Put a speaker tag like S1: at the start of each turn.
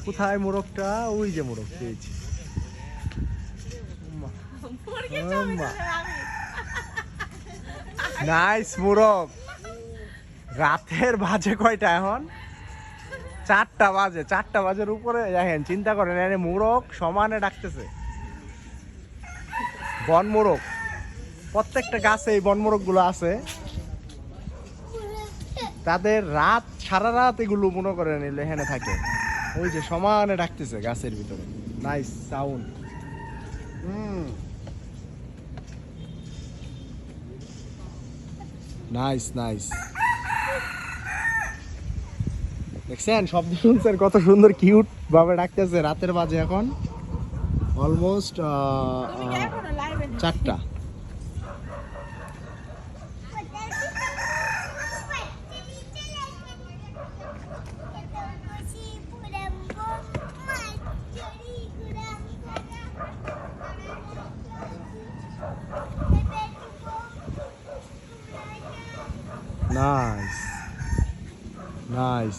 S1: কোথায় মোরগটা? ওই যে মোরগ পেয়েছি। নাইস মোরগ। রাতের বাজে কয়টা এখন? 4টা বাজে। 4টা বাজের উপরে দেখেন, চিন্তা করেন মোরগ সমানে ডাকতেছে। বন মোরগ, প্রত্যেকটা গাছে এই বন মোরগ গুলো আছে। তাদের রাত, সারা রাত এগুলো মনে করেন এখানে থাকে। ওই যে সমানে ডাকতেছে গাছের ভিতরে। Nice sound. Nice nice. দেখছেন শব্দ শুনছেন কত সুন্দর কিউট ভাবে ডাকতেছে। রাতের বাজে এখন অলমোস্ট 4টা। Nice nice.